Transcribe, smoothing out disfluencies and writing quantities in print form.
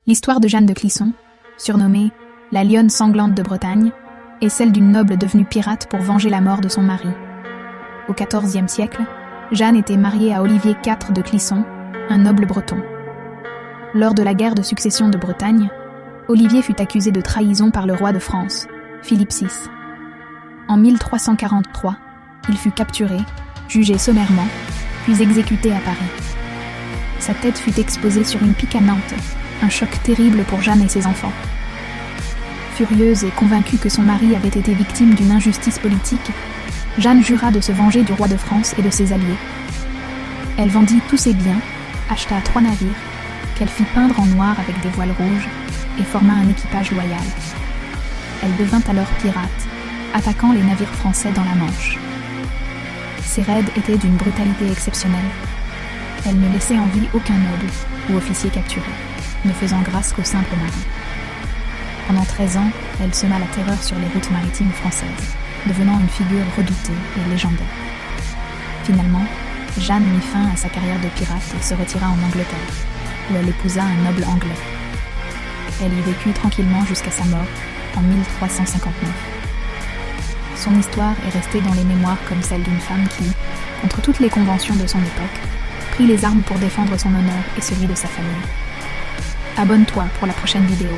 L'histoire de Jeanne de Clisson, surnommée la lionne sanglante de Bretagne, est celle d'une noble devenue pirate pour venger la mort de son mari. Au XIVe siècle, Jeanne était mariée à Olivier IV de Clisson, un noble breton. Lors de la guerre de succession de Bretagne, Olivier fut accusé de trahison par le roi de France, Philippe VI. En 1343, il fut capturé, jugé sommairement, puis exécuté à Paris. Sa tête fut exposée sur une pique à Nantes, un choc terrible pour Jeanne et ses enfants. Furieuse et convaincue que son mari avait été victime d'une injustice politique, Jeanne jura de se venger du roi de France et de ses alliés. Elle vendit tous ses biens, acheta 3 navires, qu'elle fit peindre en noir avec des voiles rouges, et forma un équipage loyal. Elle devint alors pirate, attaquant les navires français dans la Manche. Ses raids étaient d'une brutalité exceptionnelle. Elle ne laissait en vie aucun noble ou officier capturé, ne faisant grâce qu'aux simples marins. Pendant 13 ans, elle sema la terreur sur les routes maritimes françaises, devenant une figure redoutée et légendaire. Finalement, Jeanne mit fin à sa carrière de pirate et se retira en Angleterre, où elle épousa un noble anglais. Elle y vécut tranquillement jusqu'à sa mort, en 1359. Son histoire est restée dans les mémoires comme celle d'une femme qui, contre toutes les conventions de son époque, prit les armes pour défendre son honneur et celui de sa famille. Abonne-toi pour la prochaine vidéo.